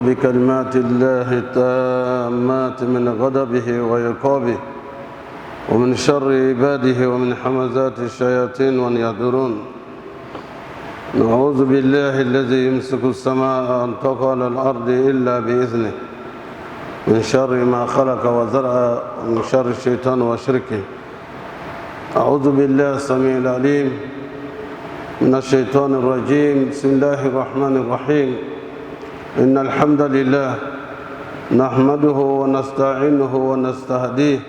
بكلمات الله التامات من غضبه وعقابه ومن شر عباده ومن حمزات الشياطين وأن يحضرون. نعوذ بالله الذي يمسك السماء أن تقع على الأرض إلا بإذنه من شر ما خلق وزرع ومن شر الشيطان وشركه. أعوذ بالله السميع العليم من الشيطان الرجيم. بسم الله الرحمن الرحيم. إن الحمد لله نحمده ونستعينه ونستهديه.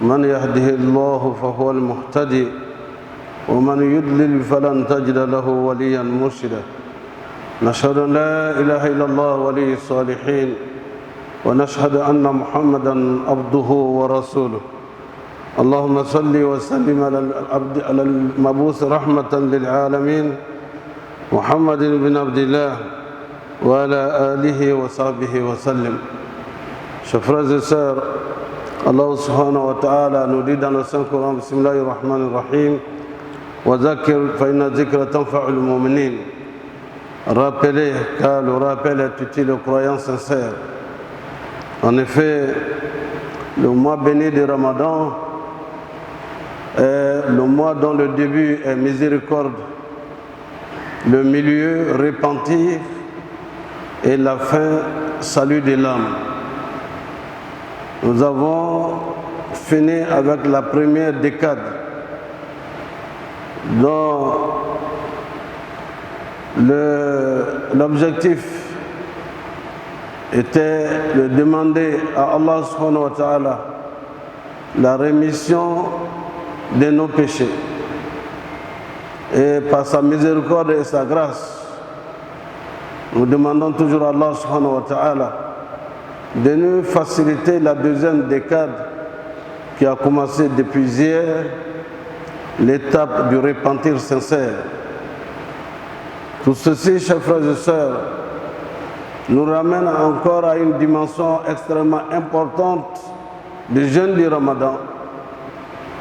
من يهده الله فهو المهتدي ومن يضلل فلن تجد له وليا مرشدا. نشهد أن لا إله إلا الله ولي الصالحين ونشهد أن محمدا عبده ورسوله. اللهم صل وسلم على المبعوث رحمة للعالمين محمد بن عبد الله وعلى آله وصحبه وسلم. Chers frères et sœurs, Allah subhanahu wa ta'ala nous dit dans le Saint-Coran, Bismillahir Rahmanir Rahim, wa zakir fa inna zikra tanfa'ul mu'minin. Rappelez, car le rappel est utile aux croyants sincères. En effet, le mois béni de Ramadan est le mois dont le début est miséricorde, le milieu repentir et la fin salut de l'âme. Nous avons fini avec la première décade dont l'objectif était de demander à Allah subhanahu wa ta'ala la rémission de nos péchés. Et par sa miséricorde et sa grâce, nous demandons toujours à Allah subhanahu wa ta'ala de nous faciliter la deuxième décade qui a commencé depuis hier, l'étape du repentir sincère. Tout ceci, chers frères et sœurs, nous ramène encore à une dimension extrêmement importante du jeûne du Ramadan.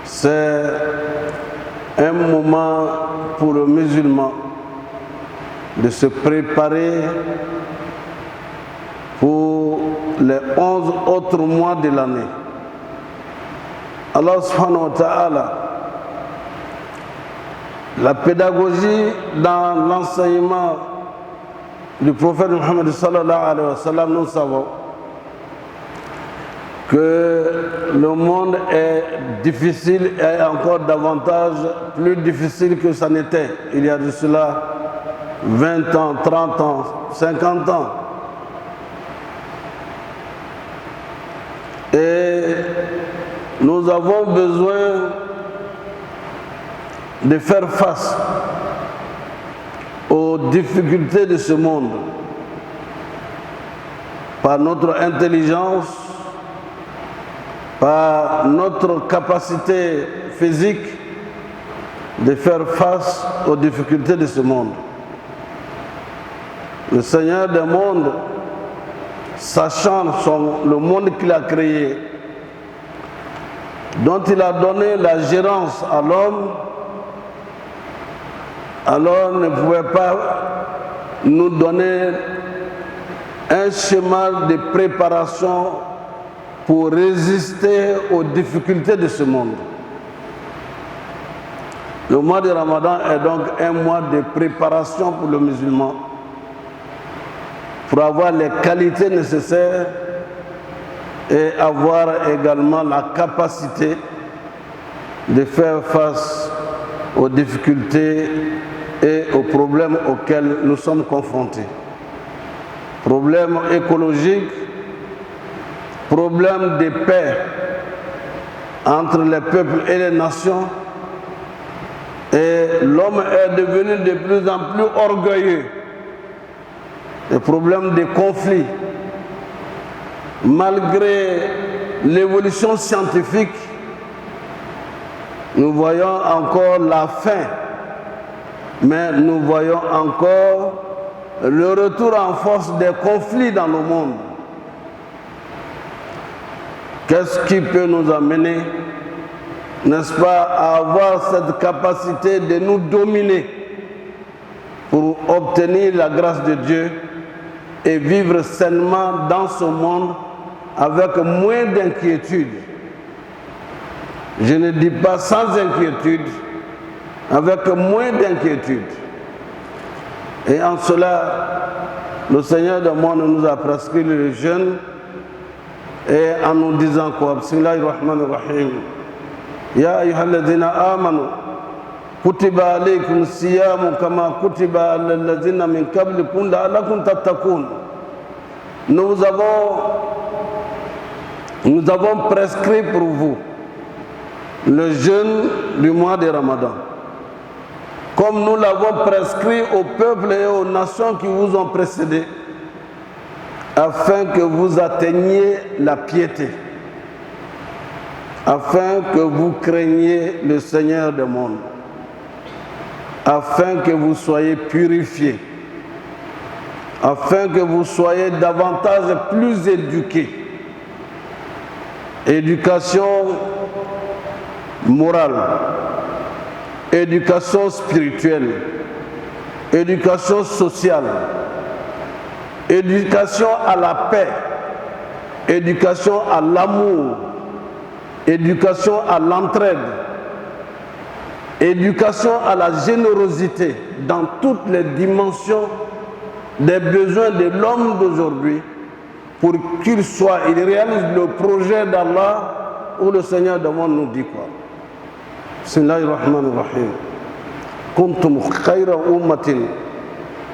C'est un moment pour le musulman de se préparer pour les 11 autres mois de l'année. Allah subhanahu wa ta'ala, la pédagogie dans l'enseignement du prophète Muhammad sallallahu alayhi wa sallam, nous savons que le monde est difficile et encore davantage plus difficile que ça n'était il y a de cela 20 ans, 30 ans, 50 ans. Et nous avons besoin de faire face aux difficultés de ce monde par notre intelligence, par notre capacité physique de faire face aux difficultés de ce monde. Le Seigneur des mondes, sachant le monde qu'il a créé, dont il a donné la gérance à l'homme, alors ne pouvait pas nous donner un schéma de préparation pour résister aux difficultés de ce monde. Le mois de Ramadan est donc un mois de préparation pour le musulman, pour avoir les qualités nécessaires et avoir également la capacité de faire face aux difficultés et aux problèmes auxquels nous sommes confrontés. Problèmes écologiques, problèmes de paix entre les peuples et les nations, et l'homme est devenu de plus en plus orgueilleux. Des problèmes de conflit. Malgré l'évolution scientifique, nous voyons encore la fin, mais nous voyons encore le retour en force des conflits dans le monde. Qu'est-ce qui peut nous amener, n'est-ce pas, à avoir cette capacité de nous dominer pour obtenir la grâce de Dieu et vivre sainement dans ce monde avec moins d'inquiétude. Je ne dis pas sans inquiétude, avec moins d'inquiétude. Et en cela, le Seigneur de monde nous a prescrit le jeûne et en nous disant quoi? Bismillahirrahmanirrahim. Ya ayyuhalladhina amanu kutiba alaykum siyamu kama kutiba alal ladhina min qablikum la'allakum tattaqun. Nous avons prescrit pour vous le jeûne du mois de Ramadan, comme nous l'avons prescrit aux peuples et aux nations qui vous ont précédés, afin que vous atteigniez la piété, afin que vous craigniez le Seigneur des mondes, afin que vous soyez purifiés, afin que vous soyez davantage plus éduqués. Éducation morale, éducation spirituelle, éducation sociale, éducation à la paix, éducation à l'amour, éducation à l'entraide, éducation à la générosité dans toutes les dimensions des besoins de l'homme d'aujourd'hui, pour qu'il réalise le projet d'Allah où le Seigneur du monde nous dit quoi? Bismillahirrahmanirrahim. Kuntum khayra ummatin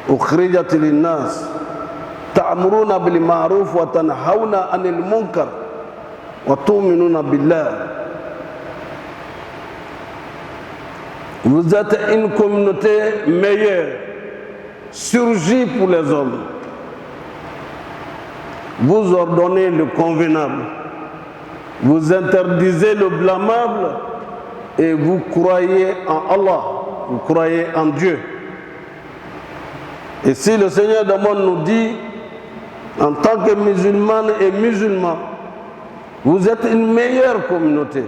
ukhrijat lin-nas ta'muruna bil ma'ruf wa tanhauna 'anil munkar wa tu'minuna billah. Vous êtes une communauté meilleure, surgie pour les hommes. Vous ordonnez le convenable, vous interdisez le blâmable et vous croyez en Allah, vous croyez en Dieu. Et si le Seigneur du monde nous dit, en tant que musulmanes et musulmans, vous êtes une meilleure communauté.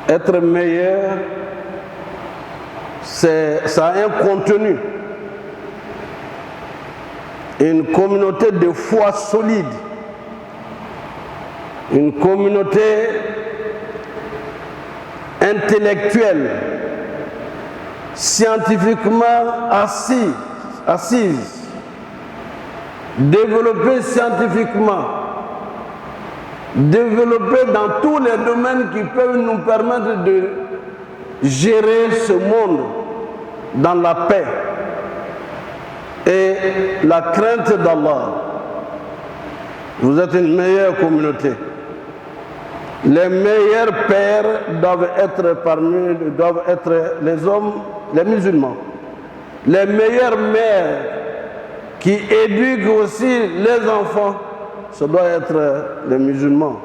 Être meilleur, ça a un contenu. Une communauté de foi solide, une communauté intellectuelle, scientifiquement assise, développée scientifiquement, développée dans tous les domaines qui peuvent nous permettre de gérer ce monde dans la paix et la crainte d'Allah. Vous êtes une meilleure communauté. Les meilleurs pères doivent être les hommes, les musulmans. Les meilleures mères qui éduquent aussi les enfants, ce doit être les musulmans.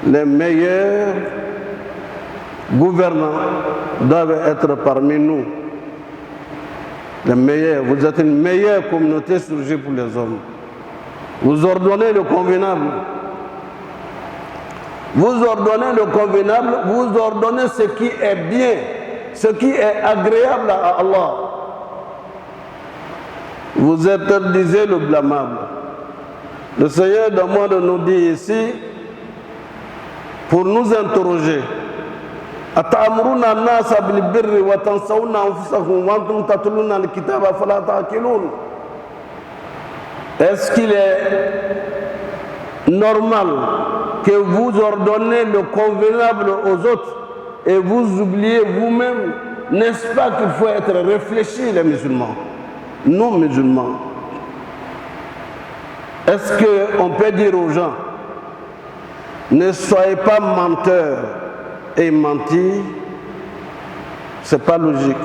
Les meilleurs gouvernants doivent être parmi nous. Les meilleurs, vous êtes une meilleure communauté surgie pour les hommes. Vous ordonnez le convenable. Vous ordonnez le convenable, vous ordonnez ce qui est bien, ce qui est agréable à Allah. Vous interdisez le blâmable. Le Seigneur de monde nous dit ici, pour nous interroger, أتأمرون الناس بالبر وتنسون أنفسكم وأنتم تتلون الكتاب فلا تعقلون. Est-ce qu'il est normal que vous ordonnez le convenable aux autres et vous oubliez vous-même? N'est-ce pas qu'il faut être réfléchi, les musulmans, nous musulmans? Est-ce qu'on peut dire aux gens, ne soyez pas menteurs et mentir? Ce n'est pas logique.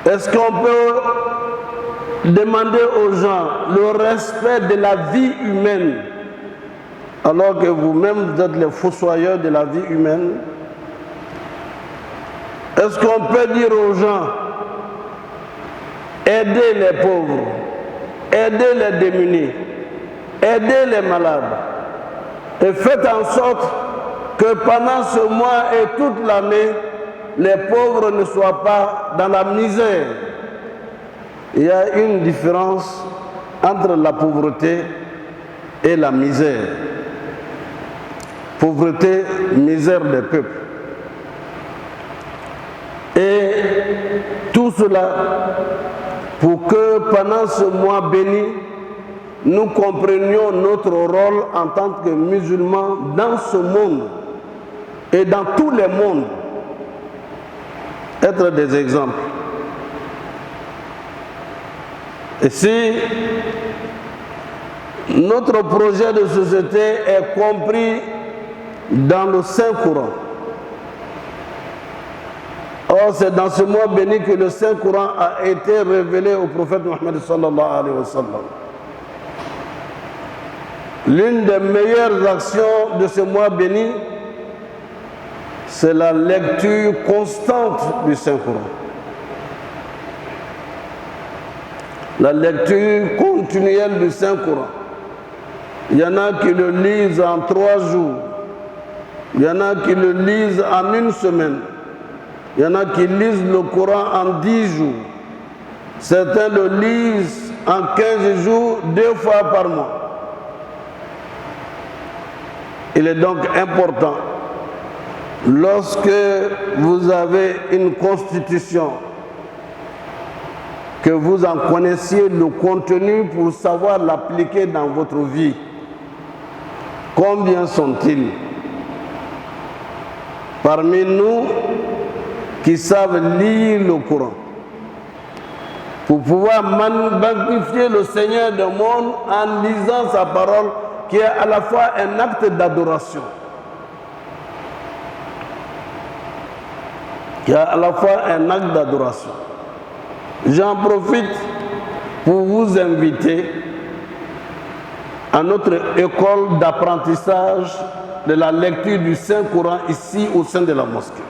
Est-ce qu'on peut demander aux gens le respect de la vie humaine alors que vous-même vous êtes les fossoyeurs de la vie humaine? Est-ce qu'on peut dire aux gens, aidez les pauvres, aidez les démunis, aidez les malades et faites en sorte que pendant ce mois et toute l'année, les pauvres ne soient pas dans la misère. il y a une différence entre la pauvreté et la misère. Pauvreté, misère des peuples. Et tout cela pour que pendant ce mois béni, nous comprenions notre rôle en tant que musulmans dans ce monde et dans tous les mondes. Être des exemples. Et si notre projet de société est compris dans le Saint-Coran, or c'est dans ce mois béni que le Saint-Coran a été révélé au prophète Mohammed sallallahu alayhi wa sallam. L'une des meilleures actions de ce mois béni, c'est la lecture constante du Saint-Coran. La lecture continuelle du Saint-Coran. Il y en a qui le lisent en 3 jours. Il y en a qui le lisent en 1 semaine. Il y en a qui lisent le Coran en 10 jours. Certains le lisent en 15 jours, 2 fois par mois. Il est donc important, lorsque vous avez une constitution, que vous en connaissiez le contenu pour savoir l'appliquer dans votre vie. Combien sont-ils parmi nous qui savent lire le Coran pour pouvoir magnifier le Seigneur du monde en lisant sa parole, qui est à la fois un acte d'adoration, J'en profite pour vous inviter à notre école d'apprentissage de la lecture du Saint-Coran ici au sein de la mosquée.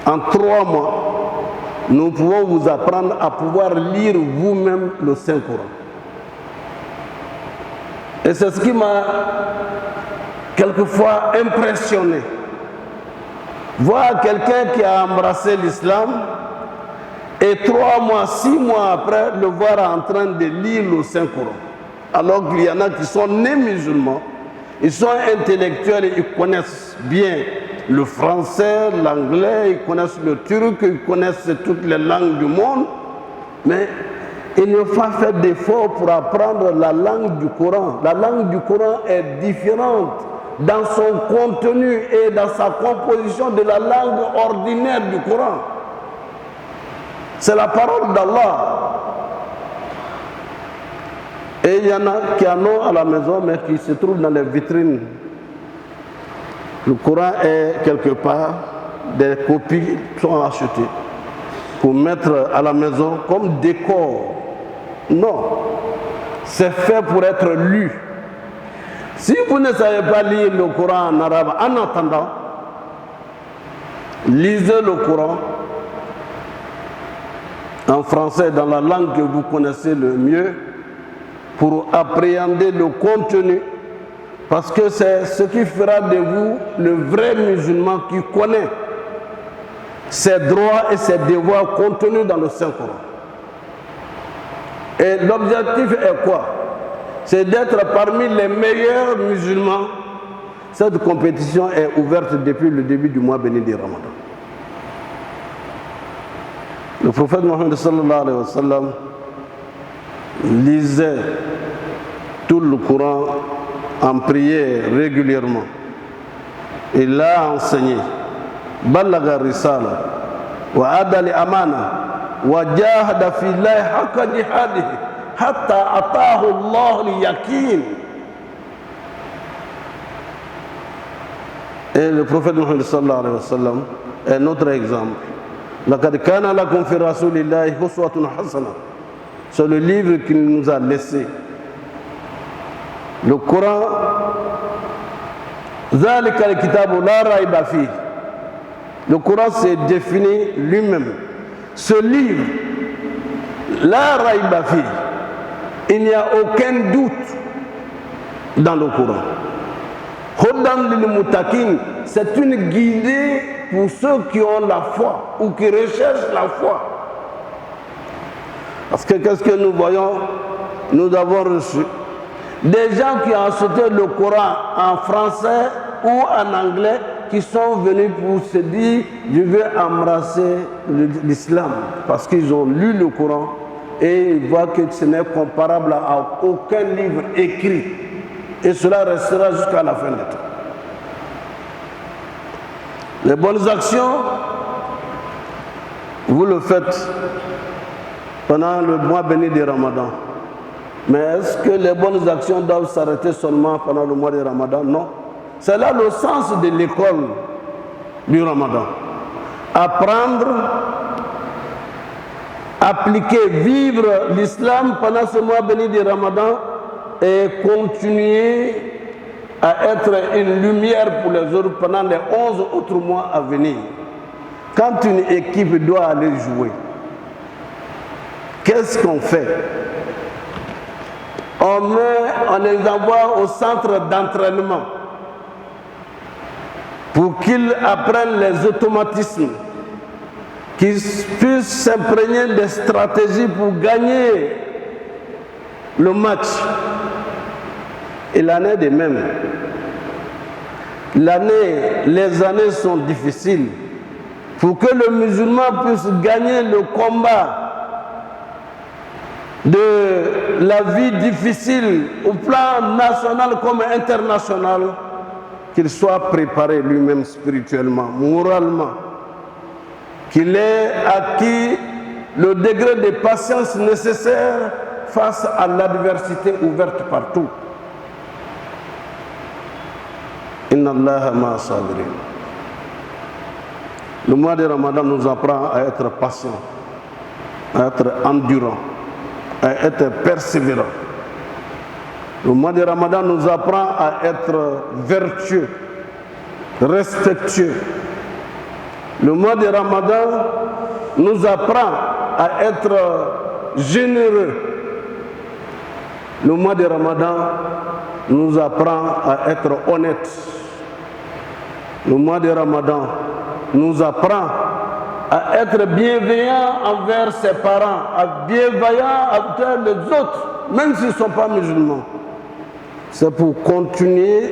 En 3 mois, nous pouvons vous apprendre à pouvoir lire vous-même le Saint-Coran. Et c'est ce qui m'a quelquefois impressionné. Voir quelqu'un qui a embrassé l'islam et 3 mois, 6 mois après, le voir en train de lire le Saint-Coran. Alors qu'il y en a qui sont nés musulmans, ils sont intellectuels et ils connaissent bien le français, l'anglais, ils connaissent le turc, ils connaissent toutes les langues du monde, mais ils n'ont pas fait d'effort pour apprendre la langue du Coran. La langue du Coran est différente dans son contenu et dans sa composition de la langue ordinaire du Coran. C'est la parole d'Allah. Et il y en a qui en ont à la maison, mais qui se trouvent dans les vitrines. Le Coran est quelque part, des copies sont achetées pour mettre à la maison comme décor. Non, c'est fait pour être lu. Si vous ne savez pas lire le Coran en arabe, en attendant, lisez le Coran en français, dans la langue que vous connaissez le mieux, pour appréhender le contenu, parce que c'est ce qui fera de vous le vrai musulman qui connaît ses droits et ses devoirs contenus dans le Saint-Coran. Et l'objectif est quoi? C'est d'être parmi les meilleurs musulmans. Cette compétition est ouverte depuis le début du mois béni du Ramadan. Le prophète Mohammed sallallahu alayhi wa sallam lisait tout le Coran en prière régulièrement. Il l'a enseigné. Ballaga risala wa adali amana wa jahada fillahi haqqa jihadihi hatta atahu Allah al-yaqin. Et le prophète Mohammed sallallahu alayhi wa sallam est notre exemple. Laqad kana lakum fi rasulillahi uswatun hasana. C'est le livre qu'il nous a laissé. Le Coran, Zalika al-kitabu la rayba fihi. Le Coran s'est défini lui-même. Ce livre, la rayba fihi, il n'y a aucun doute dans le Coran. Hudan lil muttaqin, c'est une guidée pour ceux qui ont la foi ou qui recherchent la foi. Parce que qu'est-ce que nous voyons? Nous avons reçu des gens qui ont acheté le Coran en français ou en anglais, qui sont venus pour se dire je veux embrasser l'islam parce qu'ils ont lu le Coran et ils voient que ce n'est comparable à aucun livre écrit, et cela restera jusqu'à la fin du temps. Les bonnes actions, vous le faites pendant le mois béni du Ramadan. Mais est-ce que les bonnes actions doivent s'arrêter seulement pendant le mois du Ramadan? Non. C'est là le sens de l'école du Ramadan. Apprendre, appliquer, vivre l'islam pendant ce mois béni du Ramadan et continuer à être une lumière pour les autres pendant les 11 autres mois à venir. Quand une équipe doit aller jouer, qu'est-ce qu'on fait? On les envoie au centre d'entraînement pour qu'ils apprennent les automatismes, qu'ils puissent s'imprégner des stratégies pour gagner le match. Et l'année de même. Les années sont difficiles. Pour que le musulman puisse gagner le combat de la vie difficile au plan national comme international, qu'il soit préparé lui-même spirituellement, moralement, qu'il ait acquis le degré de patience nécessaire face à l'adversité ouverte partout. Inna Allaha ma'a sabirin. Le mois de Ramadan nous apprend à être patient, à être endurant, à être persévérant. Le mois de Ramadan nous apprend à être vertueux, respectueux. Le mois de Ramadan nous apprend à être généreux. Le mois de Ramadan nous apprend à être honnête. Le mois de Ramadan nous apprend à être bienveillant envers ses parents, à bienveillant envers les autres, même s'ils ne sont pas musulmans. C'est pour continuer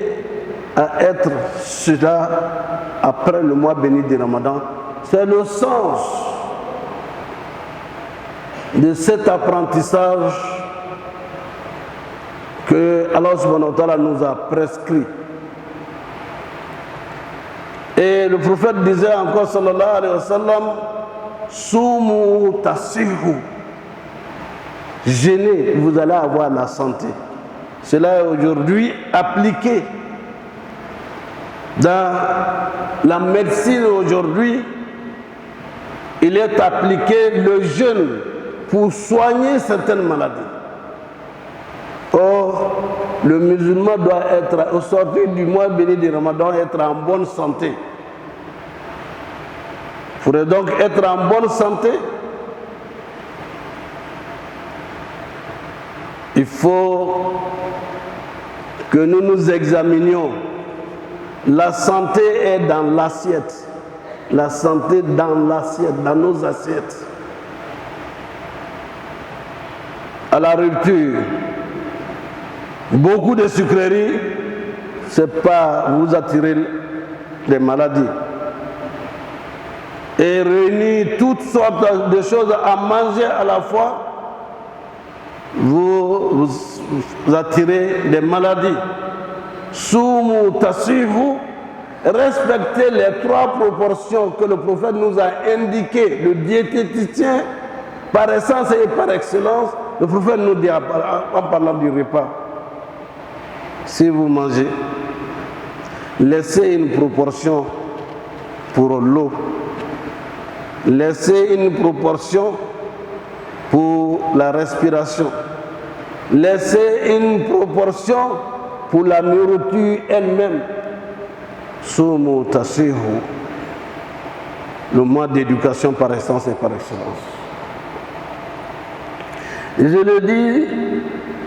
à être cela après le mois béni du Ramadan. C'est le sens de cet apprentissage que Allah subhanahu wa ta'ala nous a prescrit. Et le prophète disait encore, sallallahu alayhi wa sallam, Soumu tasihu. Jeûnez, vous allez avoir la santé. Cela est aujourd'hui appliqué dans la médecine. Aujourd'hui, il est appliqué le jeûne pour soigner certaines maladies. Or, le musulman doit être, au sortir du mois béni du Ramadan, être en bonne santé. Il faudrait donc être en bonne santé. Il faut que nous nous examinions. La santé est dans l'assiette. La santé dans l'assiette, dans nos assiettes. À la rupture, beaucoup de sucreries, c'est pas vous attirer des maladies. Et réunir toutes sortes de choses à manger à la fois, vous attirez des maladies. Soumu tasihu, respectez les 3 proportions que le prophète nous a indiquées. Le diététicien, par essence et par excellence, le prophète nous dit en parlant du repas, si vous mangez, laissez une proportion pour l'eau, laissez une proportion pour la respiration, laissez une proportion pour la nourriture elle-même. Soumu tasihu, le mois d'éducation par essence et par excellence. Et je le dis,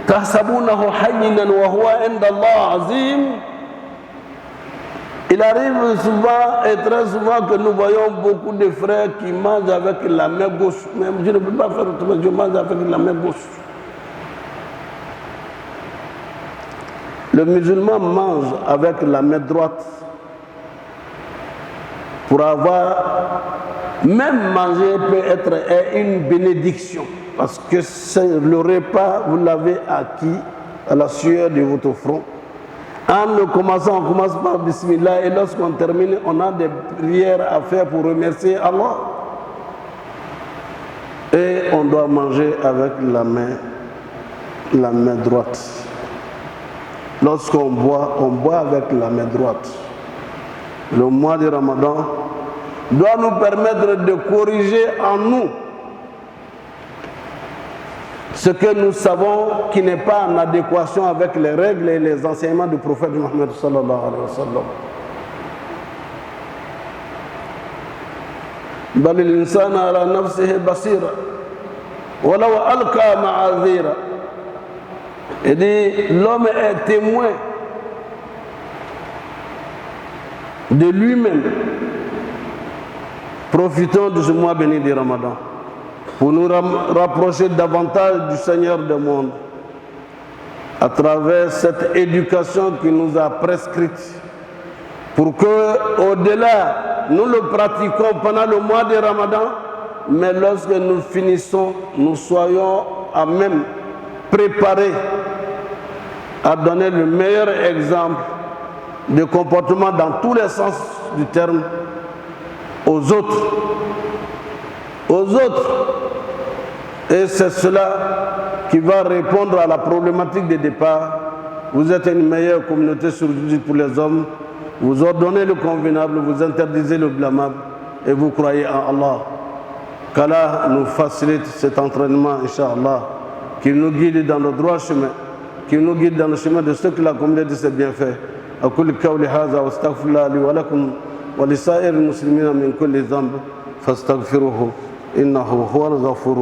tahsabunahu hayyinan wa huwa inda Allah azim. Il arrive souvent et très souvent que nous voyons beaucoup de frères qui mangent avec la main gauche. Mais je ne peux pas faire autrement, je mange avec la main gauche. Le musulman mange avec la main droite pour avoir, même manger peut être une bénédiction parce que le repas, vous l'avez acquis à la sueur de votre front. En le commençant, on commence par Bismillah et lorsqu'on termine, on a des prières à faire pour remercier Allah. Et on doit manger avec la main droite. Lorsqu'on boit, on boit avec la main droite. Le mois de Ramadan doit nous permettre de corriger en nous ce que nous savons qui n'est pas en adéquation avec les règles et les enseignements du prophète Mohammed sallallahu alayhi wa sallam. بل الإنسان على نفسه بصيرا ولو ألقى معاذيرا. Il dit, l'homme est témoin de lui-même. Profitons de ce mois béni du Ramadan pour nous rapprocher davantage du Seigneur du monde à travers cette éducation qu'il nous a prescrite pour que, au-delà, nous le pratiquons pendant le mois de Ramadan, mais lorsque nous finissons, nous soyons à même préparés à donner le meilleur exemple de comportement dans tous les sens du terme aux autres. Et c'est cela qui va répondre à la problématique de départ. Vous êtes une meilleure communauté sur pour les hommes. Vous ordonnez le convenable, vous interdisez le blâmable et vous croyez en Allah. Qu'Allah nous facilite cet entraînement, Inch'Allah, qu'il nous guide dans le droit chemin, qu'il nous guide dans le chemin de ceux qui la communauté de ses bienfaits. أقول قولي هذا واستغفر الله لي ولكم ولسائر المسلمين من كل ذنب فاستغفروه إنه هو الغفور